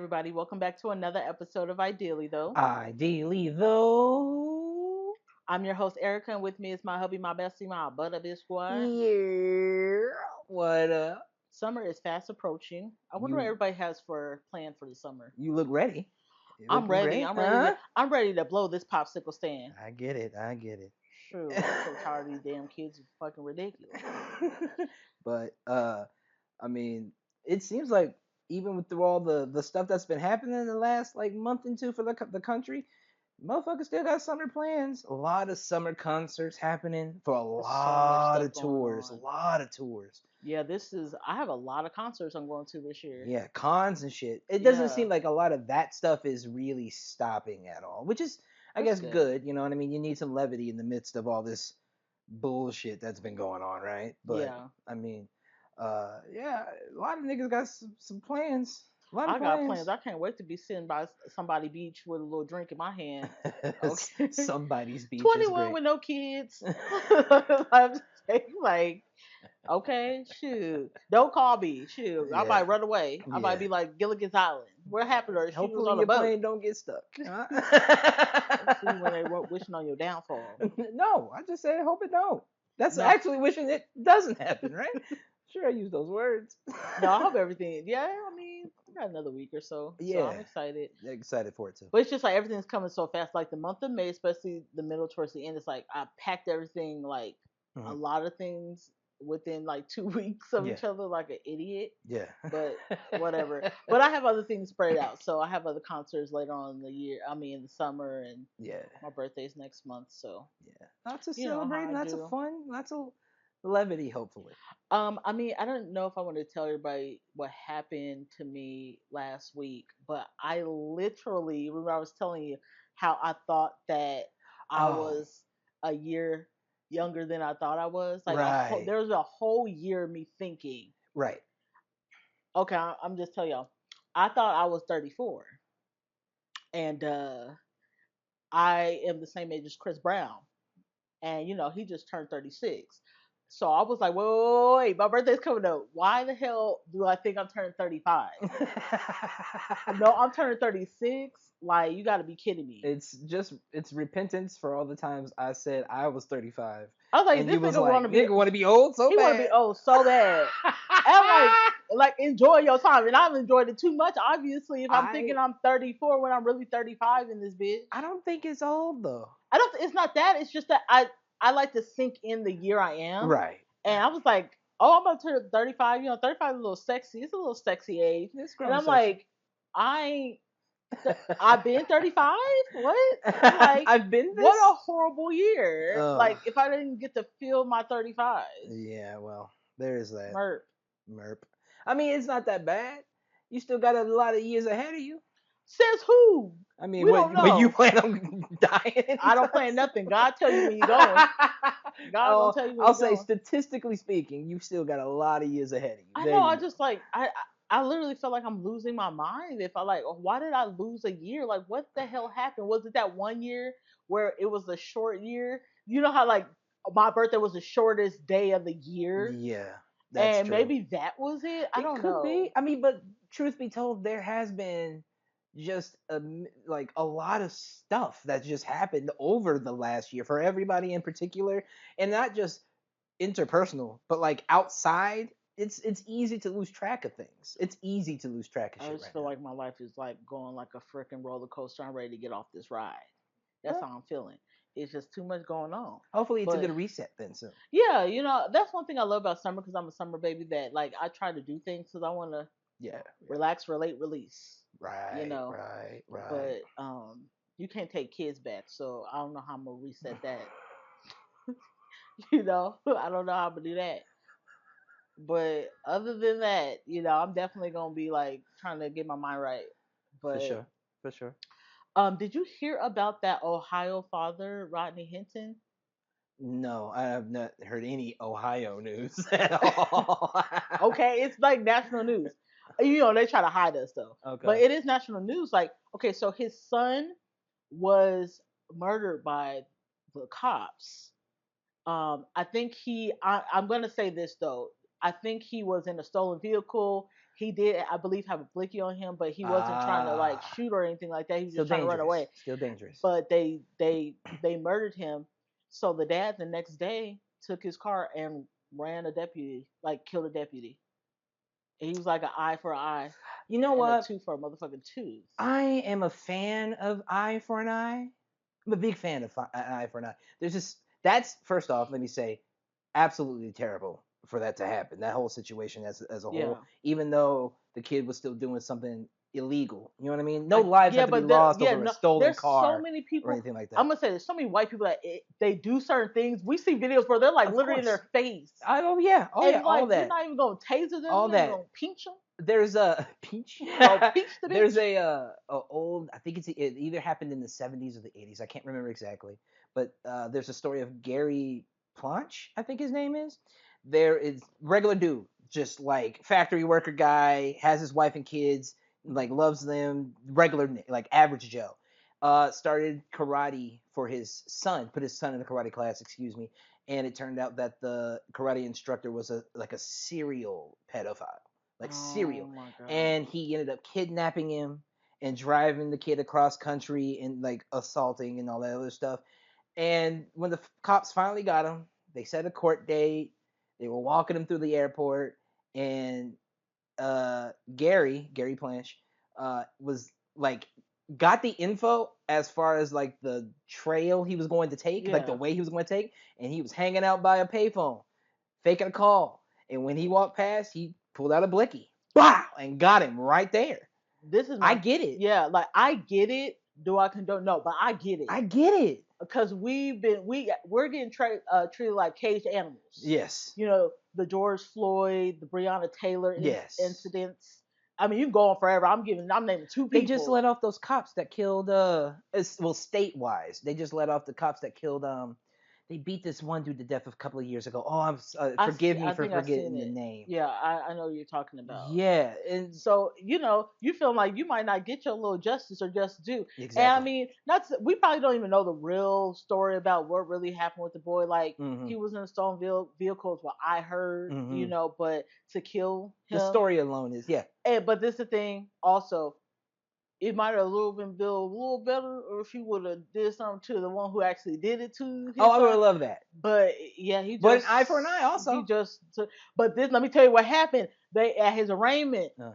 everybody. Welcome back to another episode of Ideally, though. Ideally, though. I'm your host, Erica, and with me is my hubby, my bestie, my butter bitch squad. Yeah. What up? Summer is fast approaching. I wonder what You everybody has for plan for the summer. you look ready. You I'm looking ready. great, huh? I'm ready to blow this popsicle stand. I get it. I get True. I'm so tired of these damn kids. It's fucking ridiculous. it. but I mean, it seems like even with through all the stuff that's been happening in the last like month and two for the country, motherfuckers still got summer plans. A lot of summer concerts happening for a There's so much lot stuff of going tours. A on. lot of tours. Yeah, I have a lot of concerts I'm going to this year. Yeah, cons and shit. It doesn't Yeah, seem like a lot of that stuff is really stopping at all, which is, I that's guess, good. good. You know what I mean? You need some levity in the midst of all this bullshit that's been going on, right? But Yeah. I mean, yeah, a lot of niggas got some plans. A lot of I got plans. plans. I can't wait to be sitting by somebody beach with a little drink in my hand. Okay. Somebody's beach is 21 great. with no kids. I'm just saying, like, okay, shoot. Don't call me. Shoot. I might Yeah, run away. I might yeah. be like Gilligan's Island. What happened to her? She was Hopefully on a your boat. plane don't get stuck. See when they were wishing on your downfall. No, I just said hope it don't. That's No. actually wishing it doesn't happen, right? Sure, I use those words. No, I hope everything. Yeah, I mean, I got another week or so I'm Yeah, excited. excited for it too. But it's just like everything's coming so fast. Like the month of May, especially the middle towards the end, it's like I packed everything, like a Hmm. lot of things within like 2 weeks of Yeah, each other, like an idiot. yeah, But whatever. But I have other things spread out. So I have other concerts later on in the year. I mean, in the summer, and yeah, my birthday's next month. So yeah. Lots of you know how celebrating, I lots of do. fun, lots of levity, hopefully. I mean, I don't know if I want to tell everybody what happened to me last week, but I literally remember I was telling you how I thought that I Oh, was a year younger than I thought I was. Like right, there was a whole year of me thinking, right. okay, I'm just telling y'all, I thought I was 34, and I am the same age as Chris Brown, and he just turned 36. So I was like, wait, wait, wait, my birthday's coming up. Why the hell do I think I'm turning 35? No, I'm turning 36. Like, you got to be kidding me. It's repentance for all the times I said I was 35, I was like, and you this was nigga want to like, be, nigga want to be old so he want to be bad. old so bad. And I'm like, enjoy your time. And I've enjoyed it too much, obviously, if I'm thinking I I'm 34 when I'm really 35 in this bitch. I don't think it's old though. It's not that. It's just that I like to sink in the year I am. Right, And right. I was like, oh, I'm about to turn 35. 35 is a little sexy. It's a little sexy age. It's And grown I'm sexy. like, I ain't, I've been 35? What? Like, I've been what this. a horrible year. Ugh. Like, if I didn't get to feel my 35s. Yeah, well, there is that. Merp. Merp. I mean, it's not that bad. You still got a lot of years ahead of you. Says who? I mean, We don't when you know. plan on dying I anytime don't plan soon. nothing. God tell you when you're going. God gonna tell you when I'll you're say, going. statistically speaking, you still got a lot of years ahead of you. I There know. I you just like I literally feel like I'm losing my mind. If I like, why did I lose a year? Like, what the hell happened? Was it that one year where it was a short year? You know how like my birthday was the shortest day of the go. year, Yeah, that's and true. maybe that was it. I It don't could be. know. I mean, but truth be told, there has been just like a lot of stuff that's just happened over the last year for everybody in particular, and not just interpersonal, but like outside. It's easy to lose track of things. It's easy to lose track of I shit just right feel now. like my life is like going like a freaking roller coaster. I'm ready to get off this ride. That's Well, how I'm feeling. It's just too much going on. hopefully it's a But good reset then soon. yeah, that's one thing I love about summer because I'm a summer baby. That like I try to do things because I want to Yeah, yeah. relax, relate, release. You Right, know, right, right. but you can't take kids back, so I don't know how I'm gonna reset that. I don't know how I'm gonna do that. But other than that, I'm definitely gonna be like trying to get my mind right. For But sure, for sure. did you hear about that Ohio father, Rodney Hinton? No, I have not heard any Ohio news at all. Okay, it's like national news. They try to hide us though, but Okay. it is national news. Like, okay, so his son was murdered by the cops. I think I'm gonna say this though. I think he was in a stolen vehicle. he did, I believe, have a blicky on him, but he wasn't trying to like Ah, shoot or anything like that. He was still just trying to run dangerous. away. Still dangerous. But they murdered him. So the dad the next day took his car and ran a deputy, like killed a deputy. And he was like an eye for an eye You know and a what? tooth for a motherfucking tooth. I am a fan of Eye for an Eye. I'm a big fan of an Eye for an Eye. There's just that's first off. Let me say, absolutely terrible for that to happen. That whole situation as a Yeah. whole, even though the kid was still doing something illegal. You know what I mean? No lives Yeah, have to be but there, lost yeah, over a no, stolen there's so car many or people. anything like I'm that. gonna say there's so many white people that they do certain things. We see videos where they're like Of literally in course. their face, Oh and yeah, all like you're that, not even gonna taser them. all You're not even that. gonna pinch them. There's a peach. You know, pinch the There's bitch. a old. I think it either happened in the 70s or the 80s. I can't remember exactly. But there's a story of Gary Planch. I think his name is. There is regular dude, just like factory worker guy, has his wife and kids, like loves them. Regular like average Joe. Started karate for his son. Put his son in a karate class. Excuse me. And it turned out that the karate instructor was a serial pedophile, like Oh serial, my god. and he ended up kidnapping him and driving the kid across country and like assaulting and all that other stuff. And when the cops finally got him, they set a court date. They were walking him through the airport, and Gary Planch, was like got the info as far as like the trail he was going to take, like the Yeah. way he was going to take, and he was hanging out by a payphone, faking a call. And when he walked past, he pulled out a blicky, wow, and got him right there. This is I my get it. yeah. Like I get it. Do I condone? No, but I get it I get it. because we're getting treated like caged animals. Yes. You know, the George Floyd, the Breonna Taylor Yes. incidents. I mean, you can go on forever. I'm naming two They just people. let off those cops that killed well, state wise. They just let off the cops that killed they beat this one dude to death a couple of years ago. Oh, forgive me I for think I've seen forgetting the it. name. Yeah, I know what you're talking about. Yeah, and So you feel like you might not get your little justice or just due. And I exactly. mean, we probably don't even know the real story about what really happened with the boy. Like Mhm. he was in a stolen vehicle, is what I heard. Mhm. But to kill The him. story alone is, yeah. But this is the thing. Also, it might have a little been built a little better, or if he would have did something to the one who actually did it to Oh, his I would son. love that. But yeah, But an eye for an eye he also. just. But this, let me tell you what happened. They at his arraignment. Uh,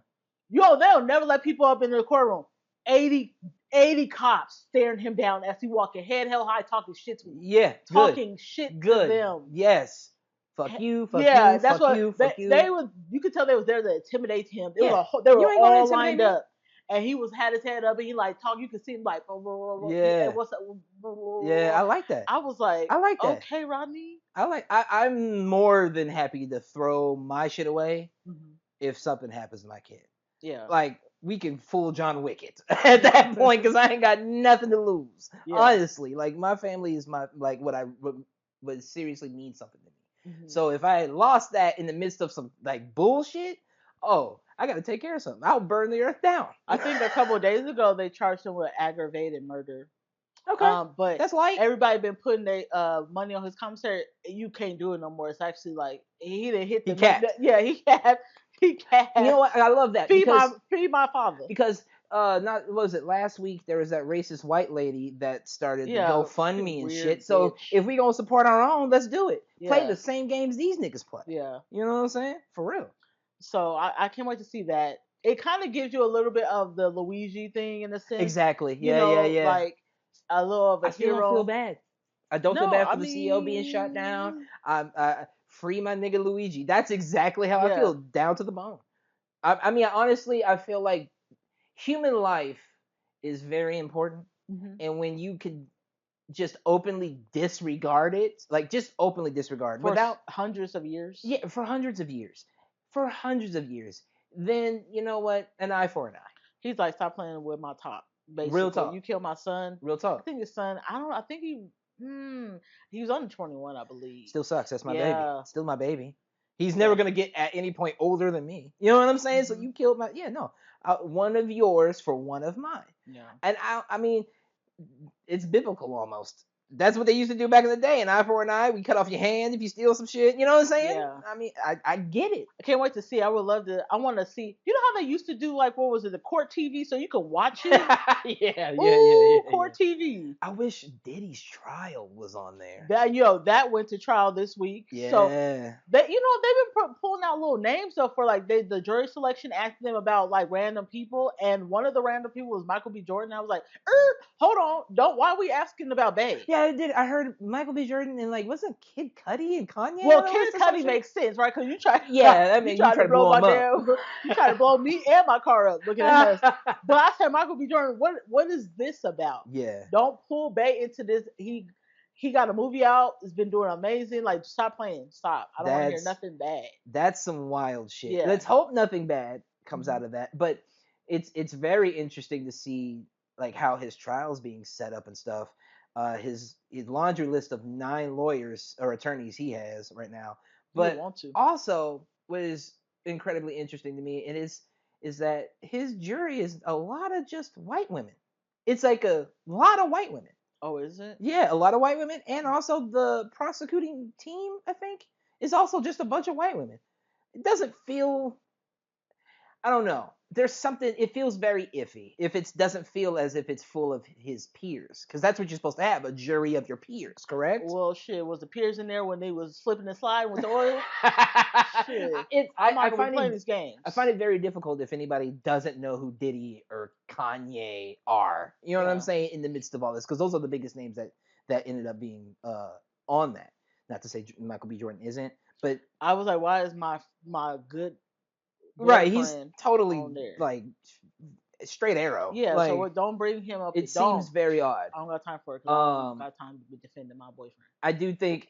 They'll never let people up in the courtroom. 80, 80 cops staring him down as he walking head held high, talking shit to yeah, good. talking shit to Good. them. Yes. Fuck you, fuck Yeah, you, that's fuck what you, they fuck you. they was. You could tell they was there to intimidate him. Yeah. They You were ain't gonna all intimidate lined me? up, and he was had his head up, and he like talk. You could see him like, blah, blah, blah, blah, and Yeah. what's up? Yeah, I like that. I was like, I like that. okay, Rodney. I'm more than happy to throw my shit away Mm-hmm. if something happens to my kid. Yeah, Like we can fool John Wicket at that point because I ain't got nothing to lose. yeah. Honestly, like my family is my like what seriously means something to me. Mm-hmm. So if I had lost that in the midst of some like bullshit, oh, I got to take care of something. I'll burn the earth down. I think a couple of days ago they charged him with aggravated murder. Okay, But that's light. everybody been putting their money on his commissary. You can't do it no more. It's actually like he didn't hit He the money. capped. Yeah, he capped. He You know capped. what? I love that because Feed my father. because not what was it last week there was that racist white lady that started the Yeah, she GoFundMe and weird shit. So bitch. if we gonna support our own, let's do it. Play Yeah, the same games these niggas play. yeah. You know what I'm saying? For real. So I can't wait to see that. It kind of gives you a little bit of the Luigi thing in a sense. Exactly. Yeah. Like a little of a I still don't feel hero. bad. I don't feel No, bad I for the CEO being shot down. mean, Free my nigga Luigi. That's exactly how I yeah. feel, down to the bone. I mean, honestly, I feel like human life is very important, Hmm. and when you can just openly disregard it, like just openly disregard For without, hundreds of years. yeah, for hundreds of years, then you know what, an eye for an eye. He's like, stop playing with my top. Real Basically, you talk. killed my son. Real I talk. think his son. I don't. I think he was under 21, I believe. Still sucks. That's my baby. Yeah. Still my baby. He's never So. gonna get at any point older than me. You know what I'm saying? So Hmm. you killed my, yeah, no, one of yours for one of mine. Yeah. And I mean, it's biblical almost. That's what they used to do back in the day. An eye for an eye. We cut off your hand if you steal some shit. You know what I'm saying? Yeah. I mean, I get it. I can't wait to see. I would love to. I want to see. You know how they used to do like what was it, the court TV, so you could watch it. Ooh, Yeah. court TV. I wish Diddy's trial was on there. That went to trial this week. So Yeah. they've been pulling out little names though for like the jury selection, asking them about like random people, and one of the random people was Michael B. Jordan. I was like, hold on, don't. Why are we asking about Bay? Yeah, I did. I heard Michael B. Jordan and like wasn't Kid Cudi and Kanye Well, on the Kid list or some Cudi shit? makes sense, right? Because you try, Yeah, I you mean you try try to to blow blow my him up. damn, you try to blow me and my car up looking at us. But I said, Michael B. Jordan, what is this about? Yeah. Don't pull Bay into this. He got a movie out. It's been doing amazing. Like, stop playing. Stop. I don't want to hear That's nothing bad. that's some wild shit. Yeah. Let's hope nothing bad comes Mhm. out of that. But it's very interesting to see like how his trial's being set up and stuff. His laundry list of 9 lawyers or attorneys he has right now. You would But want to. also what is incredibly interesting to me and is that his jury is a lot of just white women. It's like a lot of white women. Oh, is it? Yeah, a lot of white women, and also the prosecuting team, I think, is also just a bunch of white women. It doesn't feel, I don't know. There's something. It feels very iffy if it doesn't feel as if it's full of his peers, because that's what you're supposed to have, a jury of your peers, correct? Well, shit. Was the peers in there when they was slipping and sliding with the oil? Shit. I'm I not gonna be find playing it these games. I find it very difficult if anybody doesn't know who Diddy or Kanye are. You know what I'm Yeah. saying? In the midst of all this, because those are the biggest names that ended up being on that. Not to say Michael B. Jordan isn't, but I was like, why is my good right, he's boyfriend totally on there? like straight arrow. Yeah. So Like don't bring him up. it seems Don't. very odd. I don't got time for it because I don't Um, got time to be defending my boyfriend. I do think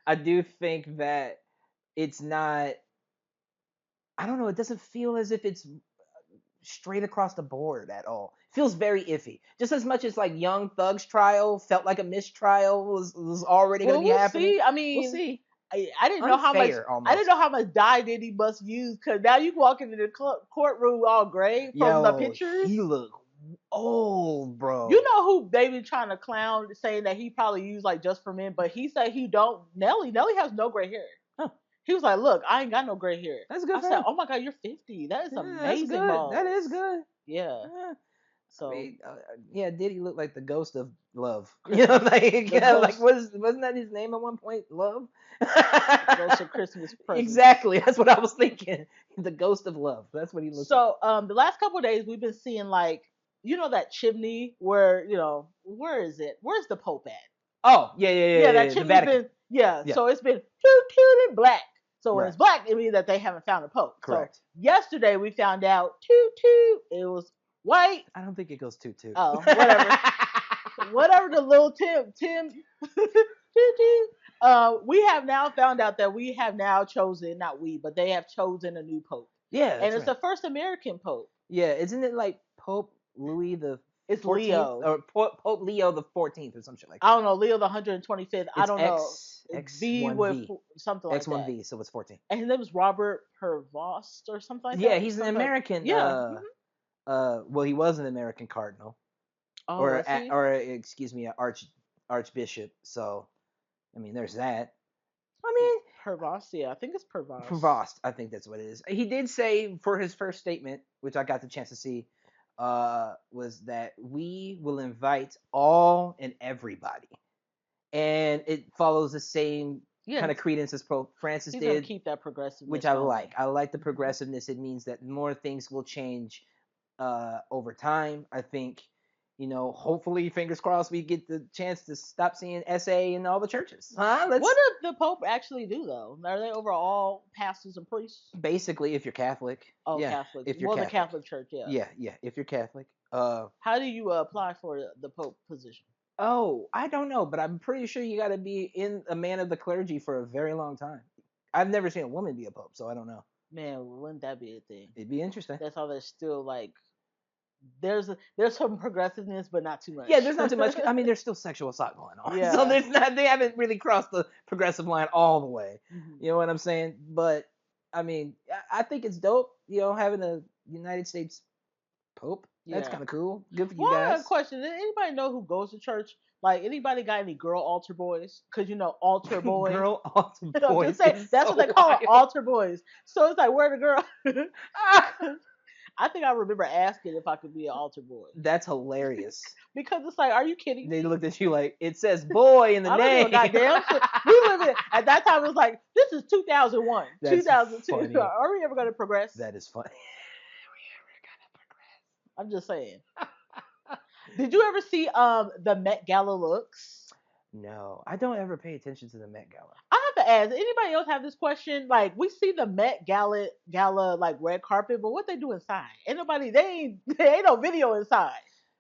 I do think that it's not. I don't know. It doesn't feel as if it's straight across the board at all. It feels very iffy. Just as much as like Young Thug's trial felt like a mistrial was already going to Well, be we'll happening. see. I We'll mean, see. I didn't know how much. Unfair I didn't almost. know how much dye did he must use because now you walk into the courtroom all gray from the Yo, pictures. he look old, You bro. know who they been trying to clown, saying that he probably used like just for men, but he said he don't. Nelly has no gray hair. Huh. He was like, "Look, I ain't got no gray hair." That's good I for said, him. "Oh my god, you're 50. That is Yeah, that's amazing, good. That balls." is good. Yeah. Yeah. I So mean, yeah, Diddy looked like the ghost of love. You know, Christmas, like the yeah, like ghost, wasn't that his name at one point? Love. ghost of Christmas presents. Exactly. That's what I was thinking. The ghost of love. That's what he looks like. So the last couple of days we've been seeing like that chimney where where is it? Where's the Pope at? Oh, yeah, yeah, yeah, Yeah, yeah, that yeah. The chimney's Vatican. been Yeah. So it's been toot and black. So when Right. it's black, it means that they haven't found a Pope. So Correct. yesterday we found out toot it was white. I don't think it goes toot. Oh, whatever. Whatever the little Tim toot toot. We have now found out that we have now chosen, not we, but they have chosen a new Pope. Yeah, And that's it's right. the first American Pope. Yeah, isn't it like Pope Louis the It's 14th Leo. or Pope Leo the 14th or some shit like I that? don't know, Leo the 125th. I It's don't know. V with X1V. something like that. X1V, so it's 14. And his name was Robert Prevost or something like Yeah, that. he's an Something. American Yeah. well he was an American cardinal Oh, was he? or excuse me, an archbishop. So, I mean, there's that. I mean, Prevost. Yeah, I think it's Prevost. Provost, I think that's what it is. He did say for his first statement, which I got the chance to see, was that we will invite all and everybody, and it follows the same Yeah, kind of credence as Pope Francis he's gonna did, keep that progressiveness which I going. like. I like the progressiveness. It means that more things will change over time. I think, hopefully, fingers crossed, we get the chance to stop seeing SA in all the churches. Huh? Let's What does the Pope actually do though? Are they over all pastors and priests? basically, if you're Catholic, Oh, yeah, Catholic. if you're Well, the Catholic, Catholic Church, yeah. yeah, if you're Catholic. How do you apply for the Pope position? Oh, I don't know, but I'm pretty sure you got to be in a man of the clergy for a very long time. I've never seen a woman be a pope, so I don't know. Man, wouldn't that be a thing? It'd be interesting. That's how there's still like there's some progressiveness, but not too much. Yeah, there's not too much. I mean, there's still sexual assault going on, Yeah. so there's not. They haven't really crossed the progressive line all the way. Mhm. You know what I'm saying? But I mean, I think it's dope. Having a United States pope. That's Yeah. kind of cool. Good for you Well, I got a guys. question. Does anybody know who goes to church? Like, anybody got any girl altar boys? Because, altar boy. Girl Awesome I'm just Boys saying, is that's what they so call them, wild. altar boys. So it's like, where the girl? I think I remember asking if I could be an altar boy. That's hilarious. Because it's like, are you kidding They me? looked at you like, it says boy in the I don't give a name. goddamn shit. We live in, at that time, it was like, this is 2001, That's 2002. funny. Are we ever going to progress? That is funny. I'm just saying. Did you ever see the Met Gala looks? No, I don't ever pay attention to the Met Gala. I have to ask. Anybody else have this question? Like, we see the Met Gala like red carpet, but what they do inside? Ain't nobody. They ain't. There ain't no video inside.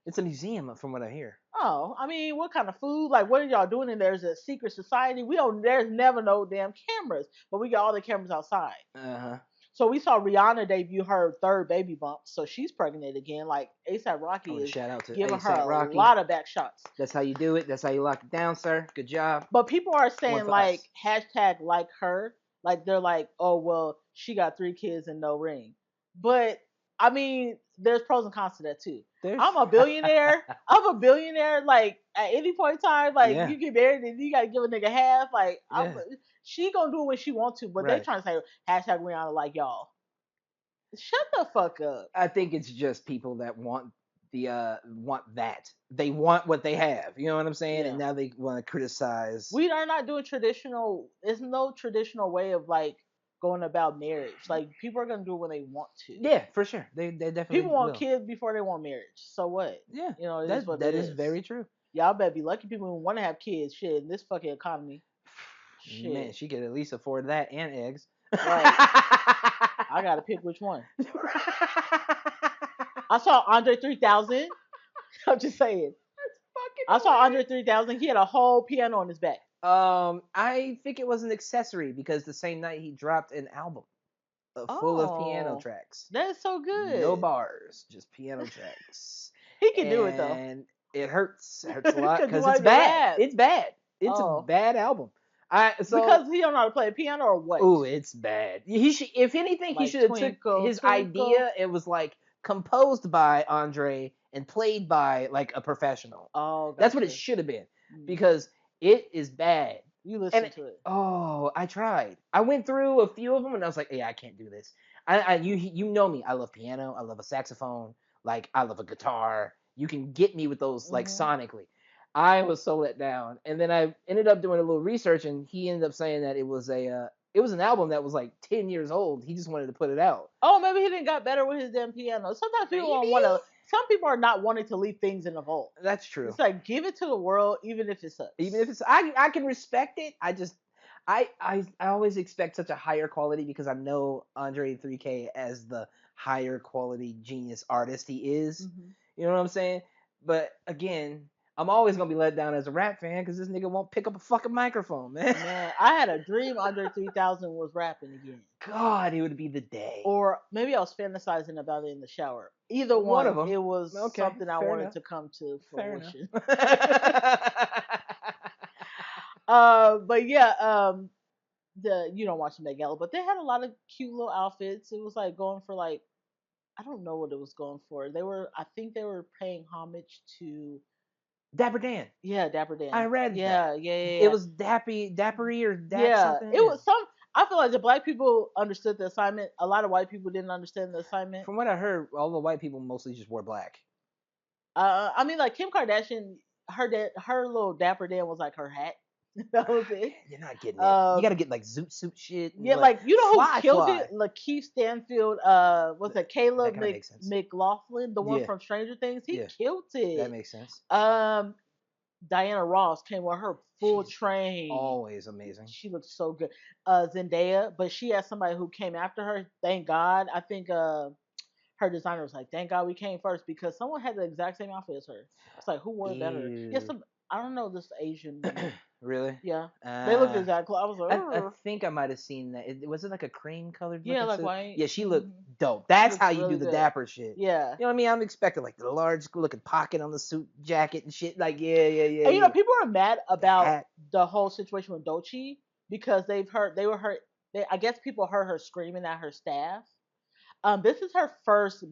It's a museum, from what I hear. Oh, I mean, what kind of food? Like, what are y'all doing in there? Is it a secret society? We don't. There's never no damn cameras, but we got all the cameras outside. Uh huh. So we saw Rihanna debut her third baby bump, so she's pregnant again. Like ASAP I Rocky want to is shout out to giving her ASAP a Rocky. lot of back shots. That's how you do it. That's how you lock it down, sir. Good job. But people are One saying for like us. hashtag like her, like they're like, oh well, she got 3 kids and no ring. But I mean, there's pros and cons to that too. There's. I'm a billionaire. I'm a billionaire. Like at any point in time, like Yeah. you get married and you gotta give a nigga half. Like Yeah. she gonna do it when she want to. But they Right. trying to say hashtag Rihanna like y'all. Shut the fuck up. I think it's just people that want that. They want what they have. You know what I'm saying? And Yeah. now they want to criticize. We are not doing traditional. There's no traditional way of like going about marriage. Like people are gonna do it when they want to. Yeah, for sure. They definitely People want will. kids before they want marriage. So what? Yeah. It is That what it that is is. very true. Y'all better be lucky people who want to have kids. Shit, in this fucking economy. Man, Shit. she could at least afford that and eggs. Right. I gotta pick which one. I saw Andre 3000. I'm just saying. I saw Andre 3000. He had a whole piano on his back. I think it was an accessory because the same night he dropped an album full of piano Oh, tracks. that is so No good. bars, just piano tracks. He can do it though. And it hurts. It hurts a lot Cause you because want it's to be bad. rap. It's bad. It's a Oh, bad album. I because so he don't know how to play a piano or what? Ooh, it's bad. He should, if anything, he Like should have took twinkle, his twinkle. idea. It was like composed by Andre and played by like a professional. Oh, That's what it gotcha. should have been Mm. because it is bad. You And listen to it. oh, I tried. I went through a few of them and I was like, yeah, I can't do this. You know me. I love piano. I love a saxophone. Like I love a guitar. You can get me with those like Hmm. sonically. I was so let down, and then I ended up doing a little research, and he ended up saying that it was an album that was like 10 years old. He just wanted to put it out. Oh, maybe he didn't got better with his damn piano. Sometimes people don't Maybe want to. Some people are not wanting to leave things in the vault. that's true. It's like give it to the world, even if it Even if sucks. it's I can respect it. I always expect such a higher quality because I know Andre 3K as the higher quality genius artist he is. Hmm. You know what I'm saying? But again, I'm always gonna be let down as a rap fan because this nigga won't pick up a fucking microphone, man. Man, I had a dream Andre 3000 was rapping again. God, it would be the day. Or maybe I was fantasizing about it in the shower. Either One of one, them. it was Okay, something I fair wanted enough. to come to Fair enough. fruition. But yeah, the you don't watch the Met Gala, but they had a lot of cute little outfits. It was like going for like I don't know what it was going for. I think they were paying homage to Dapper Dan. yeah, Dapper I Dan. read that. Yeah, yeah, yeah, It yeah. was Dappery or Dap Yeah, something. it was some. I feel like the black people understood the assignment. A lot of white people didn't understand the assignment. From what I heard, all the white people mostly just wore black. I mean, like Kim Kardashian, her little Dapper Dan was like her hat. That was Man, it. you're not getting it. You Um, gotta get like zoot suit shit and yeah, like like you know who fly killed it? fly. Lakeith Stanfield. Was it That Caleb kind of makes sense. McLaughlin, the one Yeah, from Stranger Things? He yeah, killed that it. makes sense. Um, Diana Ross came with her full She's train. always amazing. She looked so good. Zendaya, but she had somebody who came after her. Thank God. I think her designer was like, "Thank God we came first because someone had the exact same outfit as her." It's like, who wore it better? Yes, Ew. I don't know this Asian woman. Really? Yeah, they looked Uh, exactly. I was like, I "Ugh." think I might have seen that. Was it like a cream colored Yeah, looking like suit? white. Yeah, she looked Hmm. dope. She That's looks how you do really the good. dapper shit. Yeah, You know what I mean? I'm expecting like the large looking pocket on the suit jacket and shit. Like, yeah, yeah, yeah, and yeah. people are mad The about hat. the whole situation with Dochi because they were hurt. I guess people heard her screaming at her staff. This is her first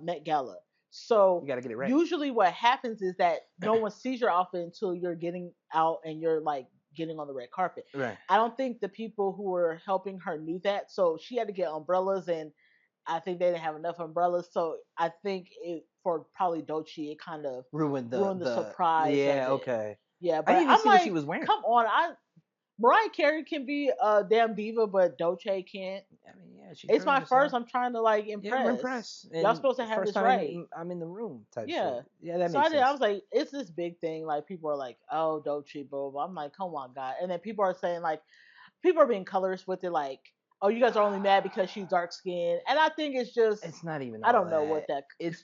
Met Gala. So You got to get it right. usually what happens is that no one sees your outfit until you're getting out and you're like getting on the red carpet. Right. I don't think the people who were helping her knew that, so she had to get umbrellas, and I think they didn't have enough umbrellas. So I think for probably Dochi, it kind of Ruined ruined the the surprise of yeah, it. okay. Yeah, I but didn't even I'm see what she like, was wearing. come on, Mariah Carey can be a damn diva, but Doche can't. I mean, yeah, she It's carried my herself. first. I'm trying to like Yeah, I'm impress. impressed. Y'all And supposed to have first this time right. I'm in the room type Yeah. shit. Yeah, that So makes I sense. was like, it's this big thing. Like people are like, oh, Dochi, blah, blah. I'm like, come on, God. And then people are saying like, people are being colorist with it, like, oh, you guys are only mad because she's dark skinned, and I think it's just, It's not even I all don't know that. what that.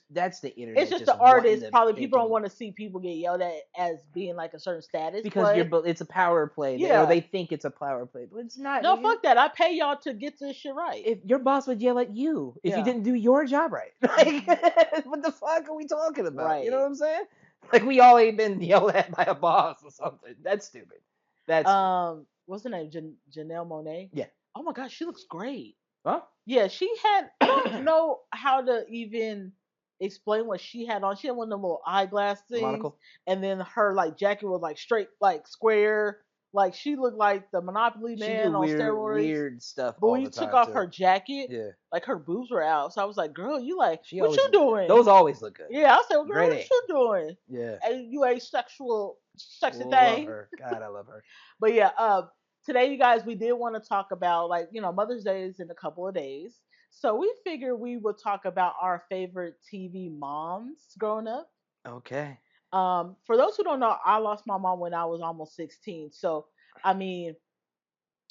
That's the It's internet just just the wanting artist. to Probably pick people don't and want to see people get yelled at as being like a certain status, because but it's a power play. Or yeah, they think it's a power play, but it's not, no, nigga. fuck that. I pay y'all to get this shit right. If your boss would yell at you if you Yeah. didn't do your job right. Like, Hmm. what the fuck are we talking about? You know Right. what I'm saying? Like, we all ain't been yelled at by a boss or something. That's stupid. That's stupid. What's her name? Janelle Monet. Yeah. Oh my gosh, she looks great. Huh? Yeah, she had. I don't know how to even explain what she had on. She had one of them little eyeglass things, Monocle. and then her like jacket was like straight, like square. Like she looked like the Monopoly She do man on steroids. weird stuff But when all you the took time off too. her jacket, Yeah. like her boobs were out. So I was like, "Girl, you like She what always you look good. doing?" Those always look good. Yeah, I said, "Well, "Girl, Grade what A. you doing?" Yeah. And you a sexual, sexy Love thing. her. God, I love her. But yeah, today, you guys, we did want to talk about, like, Mother's Day is in a couple of days, so we figured we would talk about our favorite TV moms growing up. Okay. For those who don't know, I lost my mom when I was almost 16. So I mean,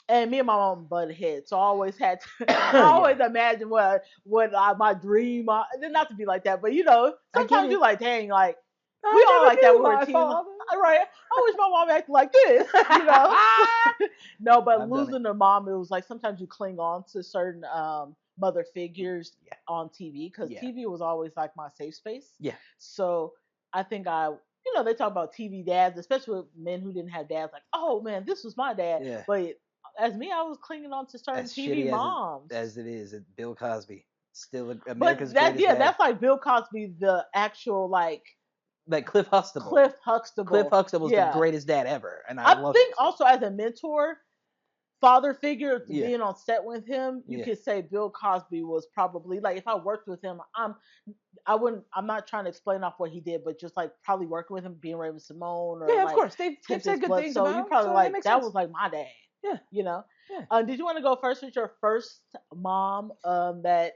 and me and my mom butted heads, so I always had to. I Yeah. always imagine my dream. Not to be like that, but I get sometimes you it. like, dang, like we I all never like that knew when we were my teens, father. right? I wish my mom acted like this. No, but I've done it. losing a mom, it was like sometimes you cling on to certain mother figures Yeah. on TV, because Yeah. TV was always like my safe space. Yeah. So I think they talk about TV dads, especially with men who didn't have dads, like, oh man, this was my dad. Yeah. But as me, I was clinging on to certain As TV shitty moms. as it is, Bill Cosby still But America's greatest dad. that's like Bill Cosby, the actual like Like Cliff Huxtable. Cliff Cliff Huxtable. Huxtable was the Yeah. greatest dad ever, and I I love him think too. also as a mentor, father figure, to Yeah. being on set with him, you Yeah. could say Bill Cosby was probably like, if I worked with him, I wouldn't. I'm not trying to explain off what he did, but just like probably working with him, being Raven Simone or Yeah, of like course. They've said Tempest good Blood. things So about you him, probably so that like makes that sense. was like my dad. Yeah. You know. Yeah. Did you want to go first with your first mom that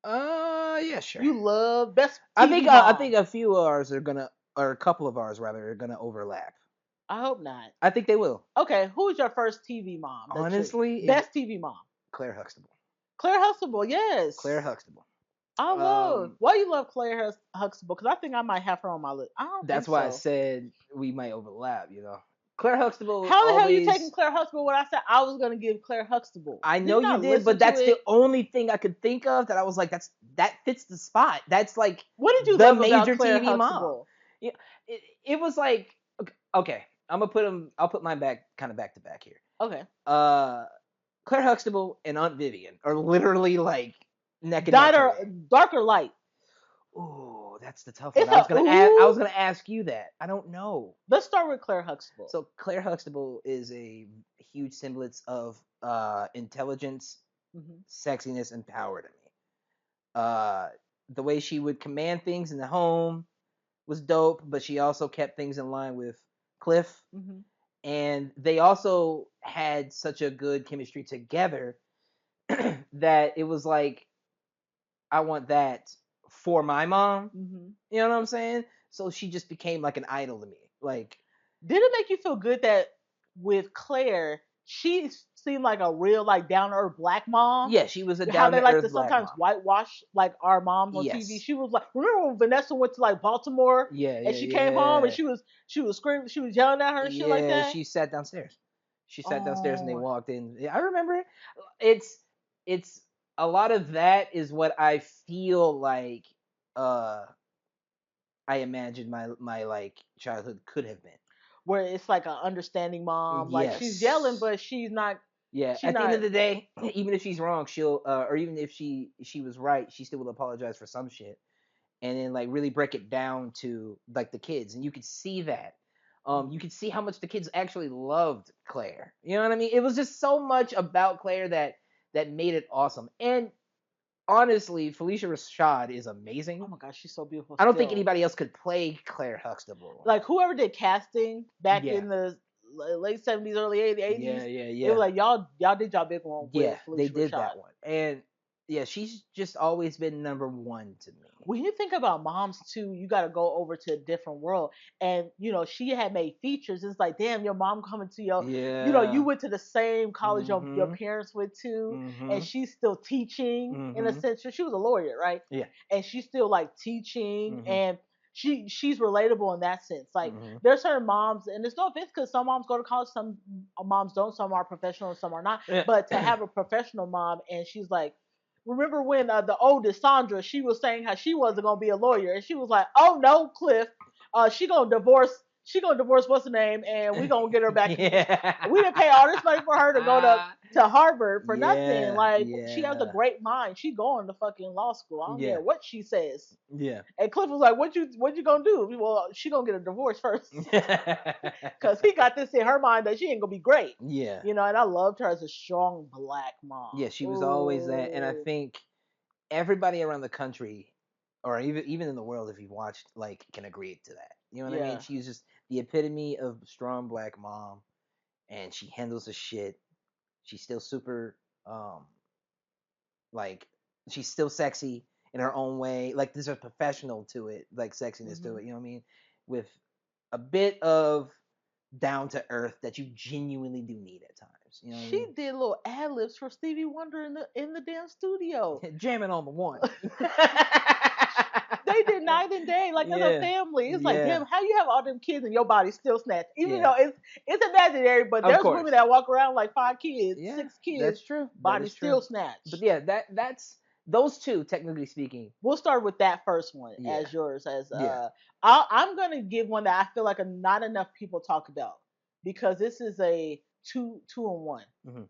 Yeah, sure. you love? Best I TV think I mom. think a few of ours are gonna, or a couple of ours rather, are gonna overlap. I hope not. I think they will. Okay, who's your first TV mom? That's your Honestly, best TV mom. Claire Huxtable. Claire Huxtable, Claire yes. Huxtable. I love. Um, Why you love Claire Huxtable? Because I think I might have her on my list. I don't think that's why I so. said we might overlap. Claire Huxtable How the hell you taking always. Claire Huxtable when I said I was gonna give Claire Huxtable? I Did know you you not did, listen but to that's the it? only thing I could think of that I was like, that fits the spot. That's like What did you the love about major Claire TV mom. Huxtable? Yeah, it was like, okay. I'm gonna put them. I'll put mine back, kind of back to back here. Okay. Uh, Claire Huxtable and Aunt Vivian are literally like neck and neck Died for or me. dark or light? Ooh, that's the tough one. It's I was a gonna ask. I ooh. was gonna ask you that. I don't know. Let's start with Claire Huxtable. So Claire Huxtable is a huge semblance of intelligence, Hmm. sexiness, and power to me. Uh, the way she would command things in the home was dope, but she also kept things in line with Cliff, Hmm. and they also had such a good chemistry together that it was like, I want that for my mom. Hmm. You know what I'm saying? So she just became like an idol to me. Like, Did it make you feel good that with Claire, she seemed like a real like down to earth black mom? yeah, she was a How down they to like earth to black sometimes mom. whitewash like our moms on TV. Yes. She was like, remember when Vanessa went to like Baltimore Yeah, and yeah, she came home and yeah. she was screaming, she was yelling at her and shit like Yeah, that. she sat downstairs. She sat downstairs and they Oh, walked in. Yeah, I remember it. It's a lot of that is what I feel like uh I imagine my like childhood could have been. where it's like an understanding mom, like she's yelling, Yes. but she's not. Yeah, She at the end not. of the day, even if she's wrong, she'll or even if she was right, she still will apologize for some shit. and then like really break it down to like the kids, and you could see that. You Mhm. could see how much the kids actually loved Claire. You know what I mean? It was just so much about Claire that made it awesome. And honestly, Felicia Rashad is Oh amazing. my gosh, she's so beautiful I don't think still. anybody else could play Claire Huxtable. Like whoever did casting back Yeah, in the late 70s, early 80s, yeah, yeah, it was yeah. like y'all did y'all big one Yeah, with they Felicia did Rashad. that one. And yeah, she's just always been number one to me. When you think about moms too, you got to go over to a different world. And she had made features. It's like, damn, your mom coming to your, you Yeah. went to the same college your Mhm. parents went to, and Mhm. she's still teaching in a Mhm. sense. She was a lawyer, right? Yeah. And she's still like teaching, Mhm. and she's relatable in that sense. Like Mhm. there's certain moms, and it's no offense because some moms go to college, some moms don't, some are professional, some are not. Yeah. But to have a professional mom, and she's like, remember when the oldest Sandra, she was saying how she wasn't gonna be a lawyer, and she was like, "Oh no, Cliff, she gonna divorce. She gonna divorce what's the name, and we gonna get her back. We didn't pay all this money for her to go to Harvard for nothing. Yeah. Like she has a Yeah. greay mind. She going to fucking law school. I don't Yeah. care what she says." Yeah. And Cliff was like, "What you gonna do?" Well, she gonna get a divorce first, because he got this in her mind that she ain't gonna be great. Yeah. And I loved her as a strong black mom. Yeah, she was always that, and I Oh, think everybody around the country, or even in the world, if you've watched, like, can agree to that. You know what I mean? yeah. She's just the epitome of strong black mom, and she handles the shit. She's still super, like, she's still sexy in her own way. Like, there's a professional to it, like sexiness to Hmm. it. You know what I mean? With a bit of down to earth that you genuinely do need at times. You know what I She mean? did little ad libs for Stevie Wonder in the damn studio. Jamming on the one. They did night and day, like as a Yeah, family. It's like, yeah, damn, how you have all them kids and your body still snatched? Even yeah. though it's imaginary, but Of there's women course. that walk around like 5 kids, Yeah, 6 kids, that's true. That body is true. still But snatched. yeah, that's those two, technically speaking. We'll start with that first one Yeah, as yours. As yeah. I'm gonna give one that I feel like not enough people talk about, because this is a two in one. Hmm.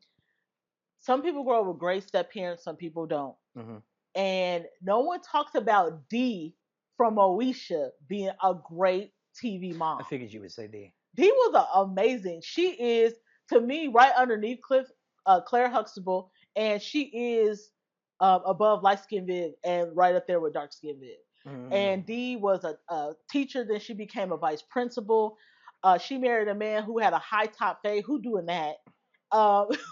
Some people grow up with great step parents, some people don't. Hmm. And no one talks about Dee from Moesha being a great TV mom. I figured you would say D. Dee was amazing. She is, to me, right underneath Claire Huxtable, and she is above light skinned Viv and right up there with dark skinned Viv. Mm. And Dee was a teacher, then she became a vice principal. She married a man who had a high top fade. Who doing that?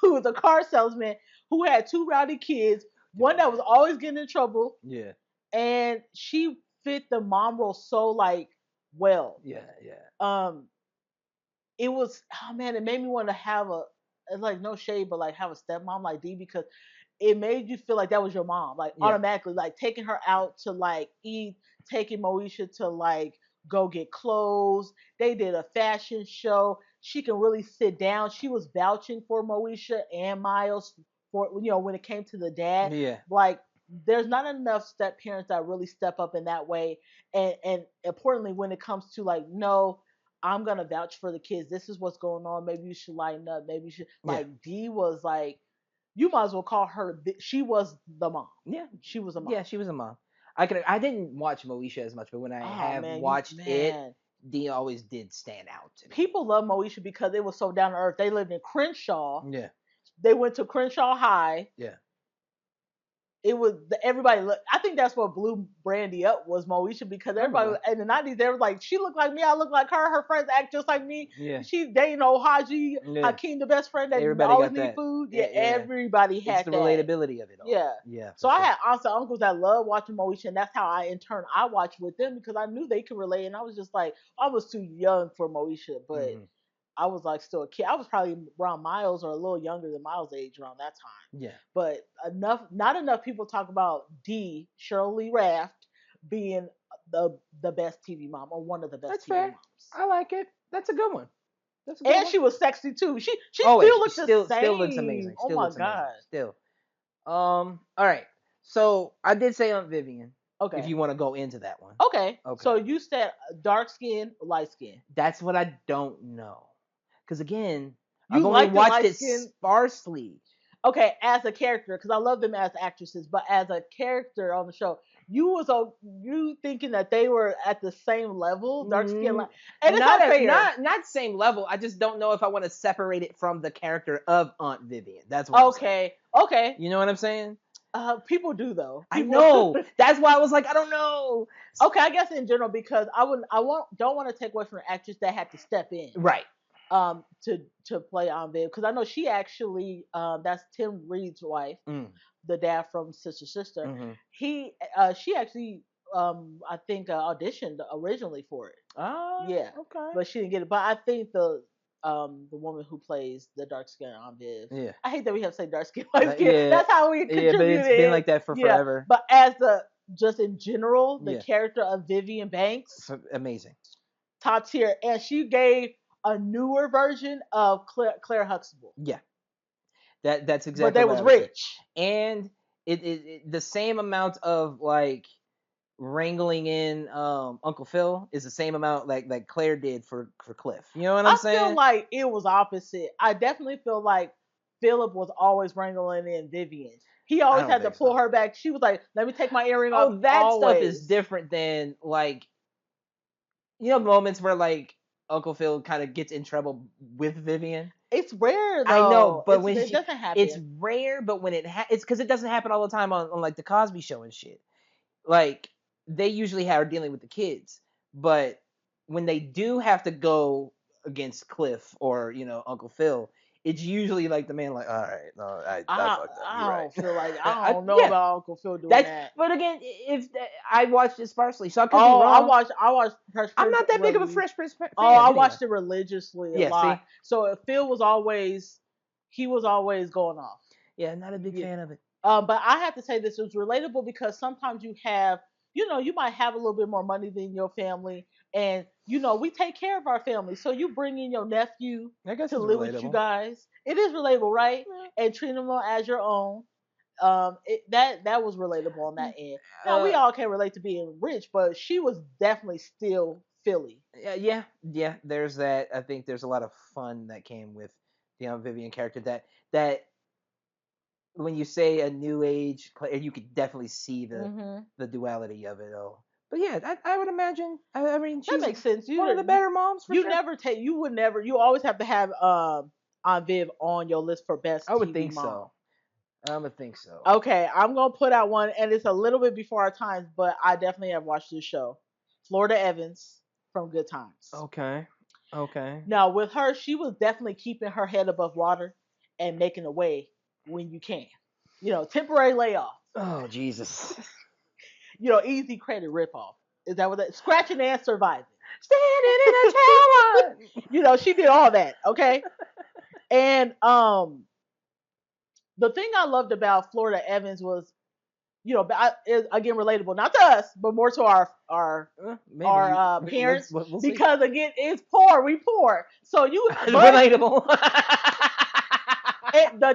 Who was a car salesman who had two rowdy kids, one Doing that was that. always getting in trouble, Yeah, and she fit the mom role so like well. yeah, yeah, Um, it was, oh man, it made me want to have like no shade, but like have a stepmom like Dee, because it made you feel like that was your mom, like yeah, automatically, like taking her out to like eat, taking Moesha to like go get clothes. They did a fashion show. She can really sit down. She was vouching for Moesha and Miles for when it came to the dad. yeah, Like there's not enough step parents that really step up in that way. And importantly, when it comes to like, no, I'm gonna vouch for the kids. This is what's going on. Maybe you should lighten up. Maybe you should, yeah, like, Dee was like, you might as well call her. She was the mom. yeah, She was a mom. yeah. She was a mom. I didn't watch Moesha as much, but when I Oh have man, watched it, man. D always did stand out to me. People love Moesha because it was so down to earth. They lived in Crenshaw. Yeah, They went to Crenshaw High. yeah. It was everybody. I think that's what blew Brandy up was Moesha, because everybody Probably. in the '90s they were like, she looked like me, I look like her. Her friends act just like me. Yeah, She dating old Haji yeah. Hakeem, the best friend that Everybody always got need that. food. Yeah, Yeah, yeah. everybody It's had the that. relatability of it all. Yeah. Yeah, So for I sure. had aunts and uncles that loved watching Moesha, and that's how in turn I watched with them, because I knew they could relate, and I was just like, I was too young for Moesha, but Hmm. I was like still a kid. I was probably around Miles or a little younger than Miles' age around that time. Yeah, But not enough people talk about Dee Shirley Raft being the best TV mom, or one of the best that's TV fair. moms. I like it. That's a good one. That's a good And one. she was sexy too. She Always, still she looked the still looks same. amazing. Oh Still my looks amazing. god. Still. All right. So I did say Aunt Vivian. If Okay. you want to go into that one. Okay. Okay. So you said dark skin, light skin. That's what I don't know. Because again, I've You only like the watched light it skin. sparsely. Okay, as a character, because I love them as actresses, but as a character on the show, you thinking that they were at the same level, dark skin, Mm, like, and it's not fair. not same level. I just don't know if I want to separate it from the character of Aunt Vivian. That's what I'm saying. Okay, okay. You know what I'm saying? People do though. I People. know. That's why I was like, I don't know. Okay, I guess in general because don't want to take away from the actress that had to step in Right. to play on Viv because I know she actually that's Tim Reed's wife, Mm, the dad from Sister Sister. mm-hmm. He she actually I think auditioned originally for it. Oh, Yeah, okay. but she didn't get it. But I think the woman who plays the dark skin on Viv. Yeah. I hate that we have to say dark skin, light skin. Yeah. That's how we Yeah, but contribute it's been it. like that for Yeah, forever. but as the just in general, the Yeah. character of Vivian Banks, Amazing. top tier, and she gave a newer version of Claire Huxtable, Yeah. That's but exactly they what I was would say. rich. And it the same amount of like wrangling in Uncle Phil is the same amount like Claire did for Cliff. You know what I'm I feel saying? like it was opposite. I definitely feel like Philip was always wrangling in Vivian. He I always don't had to think pull so. her back. She was like, "Let me take my earring off." Oh, that stuff is Always. different than like moments where like Uncle Phil kind of gets in trouble with Vivian. It's rare I know, though. but when It she, doesn't it's happen. rare, but when it's because it doesn't happen all the time on like the Cosby Show and shit. Like they usually are dealing with the kids, but when they do have to go against Cliff or Uncle Phil, it's usually like the man like, all right, no, I fucked up. You're I right. don't feel like I don't know Yeah, about Uncle Phil doing that's. that. But again, if I watched it sparsely, so I could be Oh, wrong. I watched Fresh I'm Prince. not that big of a Fresh Prince Oh, fan I anyway. watched it religiously a Yeah, lot. see, So Phil was always he was always going off. yeah, not a big Yeah. fan of it. But I have to say this was relatable because sometimes you might have a little bit more money than your family, and we take care of our family. So you bring in your nephew I guess to it's live with you relatable. guys. It is relatable, right? Yeah. And treat them as your own. That was relatable on that end. Now we Uh, all can relate to being rich, but she was definitely still Philly. yeah. There's that. I think there's a lot of fun that came with the Vivian character. That when you say a new age, you could definitely see Hmm. the duality of it all. But yeah, I would imagine. I mean, That she's makes sense. one of the better moms for sure. You would never, you always have to have Aunt Viv on your list for best I would TV think mom. so. I would think so. Okay, I'm gonna put out one, and it's a little bit before our times, but I definitely have watched this show. Florida Evans from Good Times. Okay. Okay. Now with her, she was definitely keeping her head above water and making a way when you can. Temporary layoff. Oh Jesus. Easy credit ripoff. Is that what that scratching and surviving? Standing in a tower. She did all that. Okay, and the thing I loved about Florida Evans was, again relatable, not to us, but more to our Maybe parents, we'll see. because again, it's poor. We poor. So Relatable.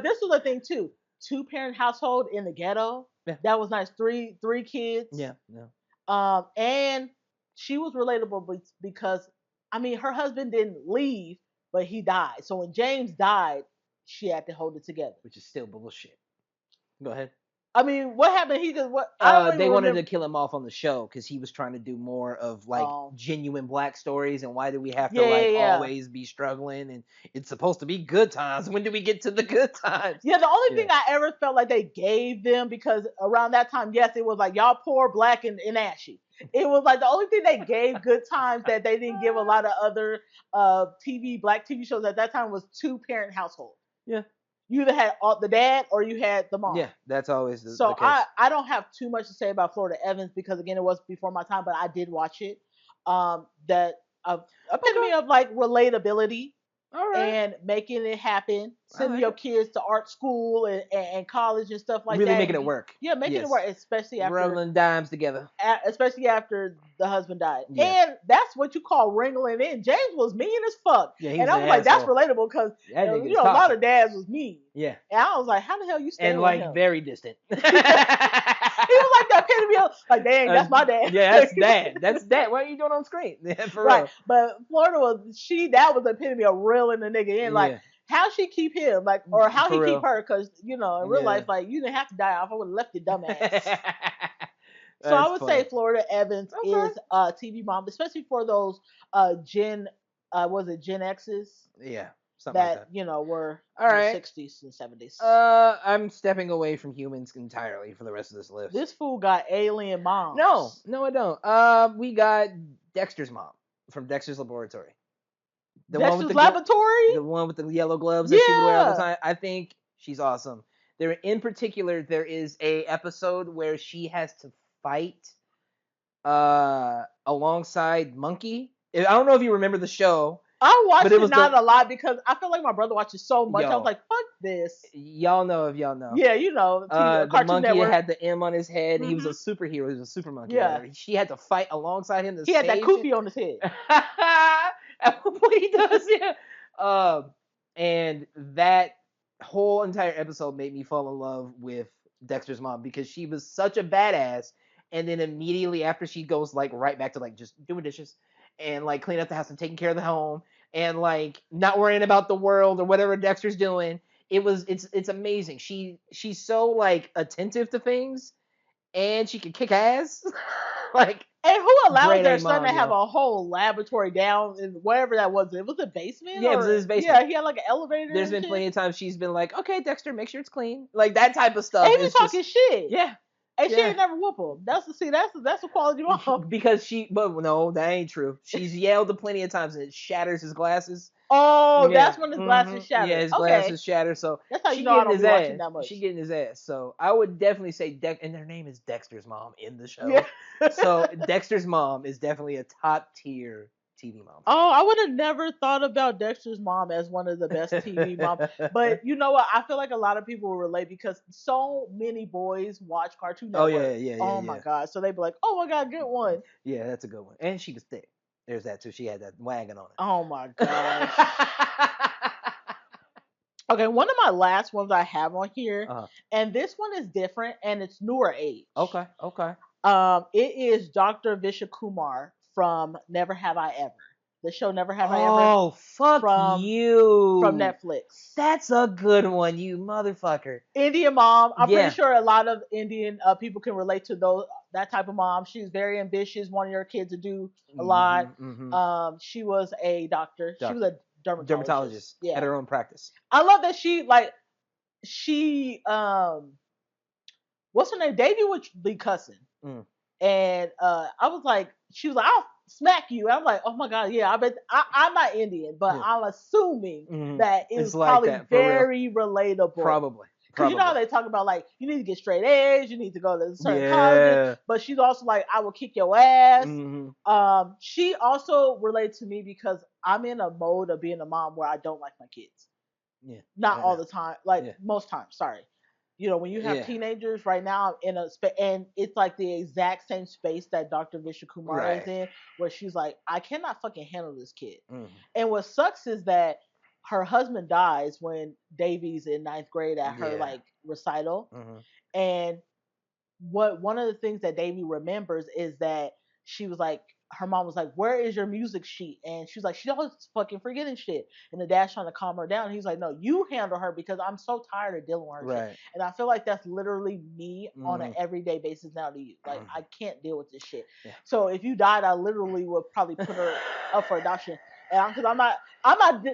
this was the thing too. Two-parent household in the ghetto. Yeah. That was nice. Three kids. Yeah. No. And she was relatable because, I mean, her husband didn't leave, but he died. So when James died, she had to hold it together. Which is still bullshit. Go ahead. I mean, what happened? He just what? I don't They even wanted remember. to kill him off on the show because he was trying to do more of like Oh, genuine black stories, and why do we have to yeah, yeah, like yeah. always be struggling? And it's supposed to be good times. When do we get to the good times? Yeah, the only Yeah. thing I ever felt like they gave them, because around that time, yes, it was like y'all poor, black, and ashy. It was like the only thing they gave Good Times that they didn't give a lot of other black TV shows at that time was two-parent household. Yeah. You either had the dad or you had the mom. Yeah, that's always the So case. I don't have too much to say about Florida Evans because again it was before my time, but I did watch it. That epitome Okay. of like relatability All right. and making it happen, I sending like your it. kids to art school and college and stuff like Really that. making And it work. yeah, making it Yes. work, especially after Rolling dimes together. the husband died. Yes. And that's what you call wrangling in. James was mean as fuck. Yeah, he And was I an was like, that's asshole. relatable because That nigga is a lot toxic. of dads was mean. Yeah. And I was like, how the hell you staying And with like him? very distant. He was like the epitome of like, dang, that's my dad. Yeah, that's dad. That's dad. What are you doing on screen? Yeah, for Right. real. But Florida that was the epitome of reeling the nigga in. Like, Yeah, how she keep him, like, or how for he keep real. her, because in real Yeah. life, like, you didn't have to die off. I would have left your dumb ass. So I That's would say funny. Florida Evans Okay. is TV mom, especially for those Gen was it Gen X's Yeah, something like that that. were All in the right. 60s and 70s. I'm stepping away from humans entirely for the rest of this list. This fool got alien No, moms. no, I don't. We got Dexter's mom from Dexter's Laboratory. The one with Dexter's Laboratory? the one with the yellow gloves that she would wear all the Yeah. time. I think she's awesome. In particular, there is a episode where she has to fight alongside Monkey. I don't know if you remember the show, I but watched it it was not the a lot because I feel like my brother watches so much. I was yo. like, fuck this. Y'all know if y'all know. Yeah, TV, The Cartoon monkey that Network. had the M on his head. He was a Hmm. superhero. He was a super monkey or Yeah. whatever. She had to fight alongside him to He had that save him. kufi on his head. At one point he does, yeah. And that whole entire episode made me fall in love with Dexter's mom because she was such a badass. And then immediately after she goes like right back to like just doing dishes and like cleaning up the house and taking care of the home and like not worrying about the world or whatever Dexter's doing. It's amazing. She's so like attentive to things and she can kick ass. Like And who allows grade their A son mom, to have yo. a whole laboratory down in wherever that was? It was a basement Yeah, it was in or his basement. yeah, he had like an elevator There's and been shit. plenty of times she's been like, okay, Dexter, make sure it's clean. Like that type of And stuff he be is just talking shit. yeah, And she yeah. ain't never whoop him. That's a quality mom. Because but no, that ain't true. She's yelled plenty of times and it shatters his glasses. Oh, Yeah, that's when his glasses yeah, shattered. his Okay. glasses shatter. So That's how you she know I getting don't his be watching ass. that much. She getting his ass. So I would definitely say and her name is Dexter's mom in the Yeah. show. So Dexter's mom is definitely a top tier TV mom for Oh, I would have never thought about Dexter's mom as one of the best TV moms. sure. But you know what? I feel like a lot of people will relate because so many boys watch Cartoon Oh yeah, Network. yeah, yeah, Oh my yeah. God. So they'd be like, oh my God, good one. Yeah, that's a good one. And she was thick. There's that too. She had that wagon on Oh my it. gosh. Okay, one of my last ones I have on here, uh, and this one is different and it's newer age. okay, okay. It is Dr. Vishakumar from Never Have I Ever. The show Never Have I Ever Oh, fuck from you. Netflix. That's a good one, you motherfucker. Indian mom. I'm pretty Yeah. sure a lot of Indian people can relate to those that type of mom. She's very ambitious, wanting her kids to do a lot. Mm-hmm, mm-hmm. She was a doctor. She was Doctor. a dermatologist. Dermatologist. Yeah, Had her own practice. I love that she what's her name? Davy would be cussing, Mm. and I was like, she was like, I'll smack you. I'm like, oh my God, yeah. I bet I'm not Indian, but Yeah. I'm assuming Mm-hmm. that it It's was like probably that, for real. very relatable. Probably. Because you know how Probably. they talk about like you need to get straight A's, you need to go to certain colleges, Yeah. but she's also like I will kick your ass. Mm-hmm. She also relates to me because I'm in a mode of being a mom where I don't like my kids. Yeah. Not Right all now. the time, like Yeah. most times. Sorry, you know when you have Yeah. teenagers right now I'm in a and it's like the exact same space that Dr. Vishakumar is Right. in, where she's like I cannot fucking handle this kid. Mm-hmm. And what sucks is that her husband dies when Davy's in ninth grade at her Yeah. like recital. Mm-hmm. And what one of the things that Davy remembers is that she was like, her mom was like, "Where is your music sheet?" And she was like, "She's always fucking forgetting shit." And the dad's trying to calm her down. He's like, "No, you handle her because I'm so tired of dealing with her shit." Right. And I feel like that's literally me on an Mm-hmm. everyday basis now to you. Like Mm-hmm. I can't deal with this shit. Yeah. So if you died, I literally would probably put her up for adoption. And because I'm not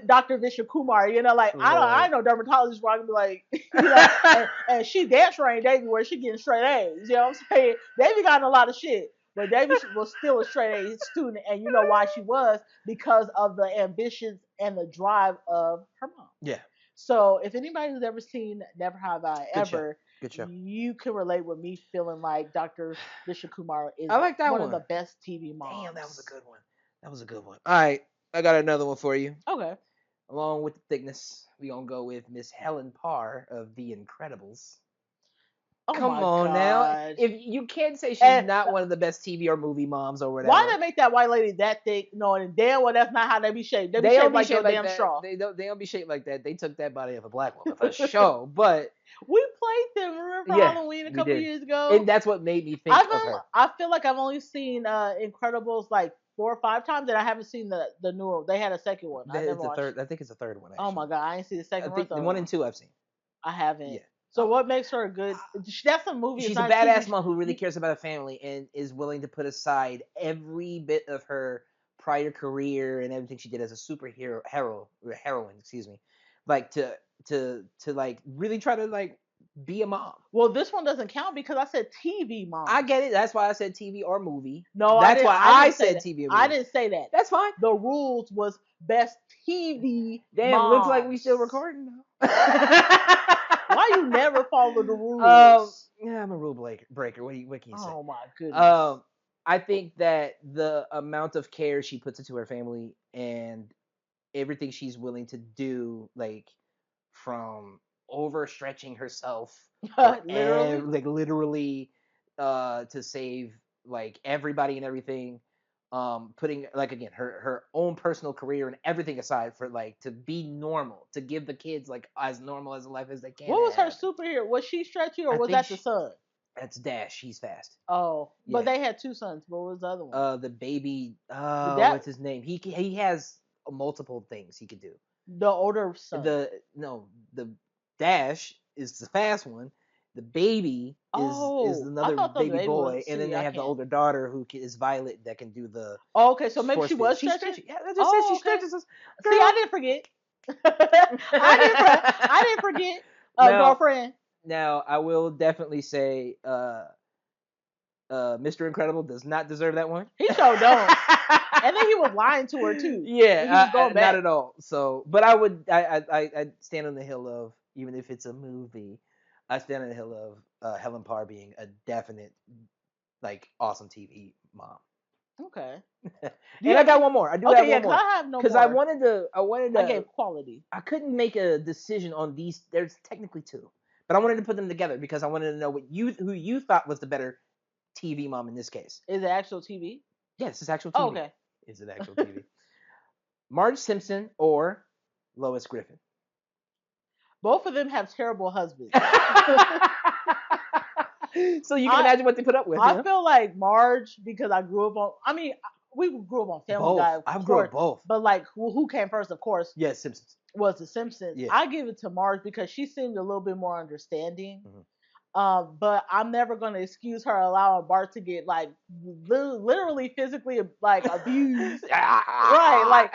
Dr. Vishnu Kumar, you know, like I Right. know dermatologists where I can be like, you know, and she dance trained Davy where she getting straight A's. You know what I'm saying? Davy got in a lot of shit, but Davy was still a straight A student, and you know why she was because of the ambitions and the drive of her mom. Yeah. So if anybody who's ever seen Never Have I Good show. Ever, Good show. you can relate with me feeling like Dr. Vishwakumar is I like that one one. of the best TV moms. Damn, that was a good one. That was a good one. All right, I got another one for you. Okay. Along with the thickness, we gonna go with Miss Helen Parr of The Incredibles. Oh Come my on now, god. if you can't say she's And not one of the best TV or movie moms or why whatever, they make that white lady that thick? Knowing damn well that's not how they be shaped. They be they don't shaped be like shaped your like damn that. straw. They don't be shaped like that. They took that body of a black woman for sure. But We played them. Remember for yeah, Halloween a we couple did, years ago? and that's what made me think of her. I feel like I've only seen Incredibles like 4 or 5 times, and I haven't seen the new one. They had a second one. I That is never the watched. third. I think it's the third one Oh actually. my god, I ain't seen the I second one. think the So one and two I've seen. I haven't. Yeah. So what makes her a good? That's a movie. It's She's a not a badass TV. mom who really cares about her family and is willing to put aside every bit of her prior career and everything she did as a heroine, excuse me, like to like really try to like be a mom. Well, this one doesn't count because I said TV I mom. get it. That's why I said TV or movie. No, I That's didn't. why I I didn't say said that. TV or I movie. didn't say that. That's fine. The rules was best TV Damn, looks like we still moms. recording now. Why you never follow the um, rules? yeah, I'm a rule breaker. What can you say? Oh my goodness. Um, I think that the amount of care she puts into her family and everything she's willing to do, like from overstretching herself for Literally. like literally to save like everybody and everything, putting like again her own personal career and everything aside for like to be normal, to give the kids like as normal as a life as they can What was her have. superhero? Was she stretchy or I was think that the son? that's Dash. She's fast. Oh, but Yeah. they had two sons. What was the other one? The baby. Did that What's his name? He has multiple things he could do. the older son? The Dash is the fast one. The baby is Oh, I another thought the baby baby boy, was. and then See, they I have the can't. older daughter is Violet that can do the Oh, okay, so maybe force she field. was She's stretching. stretchy. Yeah, I just said Oh, she okay. stretches us. See, I didn't forget. I didn't forget. Now, Girlfriend. now I will definitely say, Mr. Incredible does not deserve that one. He sure don't. And then he was lying to her too. Yeah, He was going back. not at all. So, but I would, I stand on the hill of, even if it's a movie, I stand on the hill of Helen Parr being a definite, like, awesome TV mom. Okay. And I got one more. I do Okay, have yeah, one more. I have no Because more. I wanted to, I gave quality. I couldn't make a decision on these. There's technically two, but I wanted to put them together because I wanted to know who you thought was the better TV mom in this case. Is it actual TV? Yes, it's actual TV. Oh, okay. Is it actual TV? Marge Simpson or Lois Griffin? Both of them have terrible husbands. So you can imagine what they put up with. I feel like Marge because I grew up on. I mean, we grew up on Family Guy. I've grown up both. But like, who came first? Of course, Yes, Simpsons. was the Simpsons. Yeah. I give it to Marge because she seemed a little bit more understanding. Mhm. But I'm never gonna excuse her allowing Bart to get like literally physically like abused. Right, like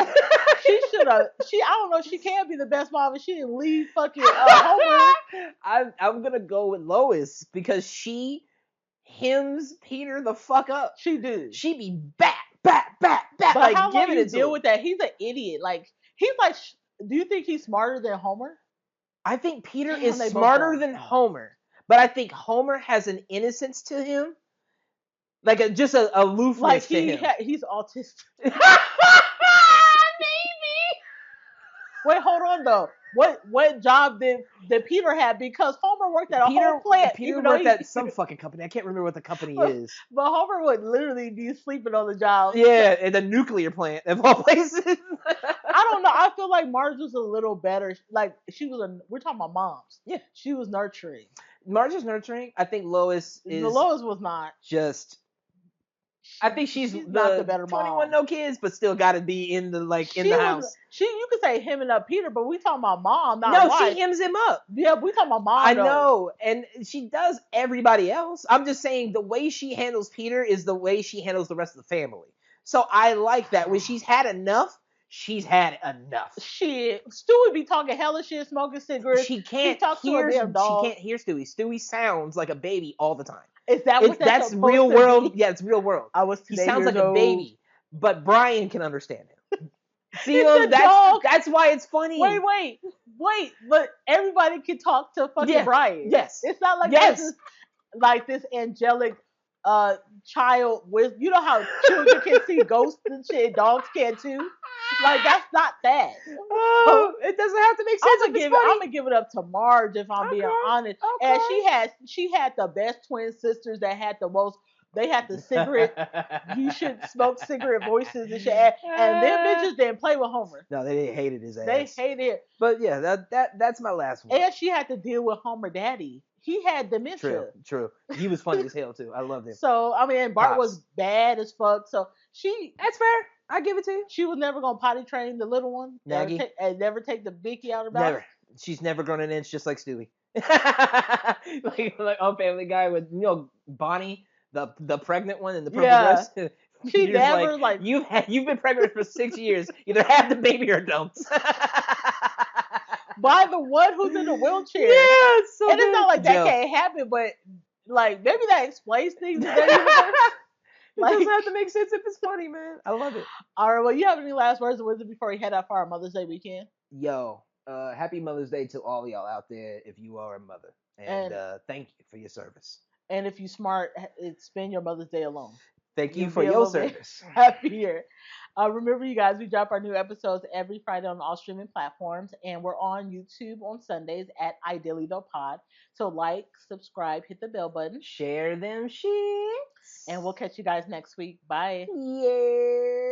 she should have. I don't know. She can be the best mom, and she didn't leave fucking Homer. I'm gonna go with Lois because she hems Peter the fuck up. She do. She be bat, But like how long giving you it to deal him. with that? He's an idiot. Like he's like. Do you think he's smarter than Homer? I think Peter Damn, is they both smarter are. than Homer, but I think Homer has an innocence to him, like just a aloofness Like to him. he's autistic. Maybe. Wait, hold on though. What job did Peter have? Because Homer worked at a whole plant. Peter even though worked at some fucking company. I can't remember what the company is. But Homer would literally be sleeping on the job. Yeah, at the nuclear plant of all places. I don't know. I feel like Marge was a little better. Like we're talking about moms. Yeah. She was nurturing. Marge is nurturing. I think Lois is Lois was not. just. I think she's not the better 21 mom. no kids, but still got to be in the in the house. You could say him and Peter, but we talking about mom, not No, wife. she hems him up. Yeah, we talking about mom. I though. know, and she does everybody else. I'm just saying the way she handles Peter is the way she handles the rest of the family. So I like that. When she's had enough, she's had enough. Shit, Stewie be talking hella shit, smoking cigarettes. She can't talk to hear. a damn dog. She can't hear Stewie. Stewie sounds like a baby all the time. Is that what that's supposed real to world? be? Yeah, it's real world. I was. He sounds like old. a baby, but Brian can understand him. See, It's a dog. that's why it's funny. Wait! But everybody can talk to fucking Brian. Yes. It's not like Yes. this, like this angelic child with. You know how children can see ghosts and shit. Dogs can too. Like that's not that. Oh, it doesn't have to make sense. I'm gonna give it up to Marge if I'm being honest. Okay. And she had the best twin sisters that had the most. They had the cigarette. You should smoke cigarette voices and shit. And them bitches didn't play with Homer. No, they hated his ass. They hated it. But yeah, that's my last one. And she had to deal with Homer Daddy. He had dementia. True. He was funny as hell too. I loved him. So I mean, Bart Pops. was bad as fuck. So That's fair. I give it to you. she was never gonna potty train the little one. Maggie? And never take the Vicky out of her mouth. Never. She's never grown an inch, just like Stewie. like on Family Guy with Bonnie, the pregnant one in the purple Yeah, dress. she You're just like never like. you've been pregnant for 6 years. Either have the baby or don't. By the one who's in the wheelchair, Yeah, it's so and it's good. not like that Joe. can't happen, but like maybe that explains things in that universe. It doesn't Like, have to make sense if it's funny, man. I love it. all right, well, you have any last words of wisdom before we head out for our Mother's Day weekend? Yo, happy Mother's Day to all y'all out there if you are a mother. And And thank you for your service. if you smart, spend your Mother's Day alone. Thank you You'll for be a your little bit service. happier. Remember, you guys, we drop our new episodes every Friday on all streaming platforms, and we're on YouTube on Sundays at Ideally Though Pod. So like, subscribe, hit the bell button, Share them shits. and we'll catch you guys next week. Bye. Yeah.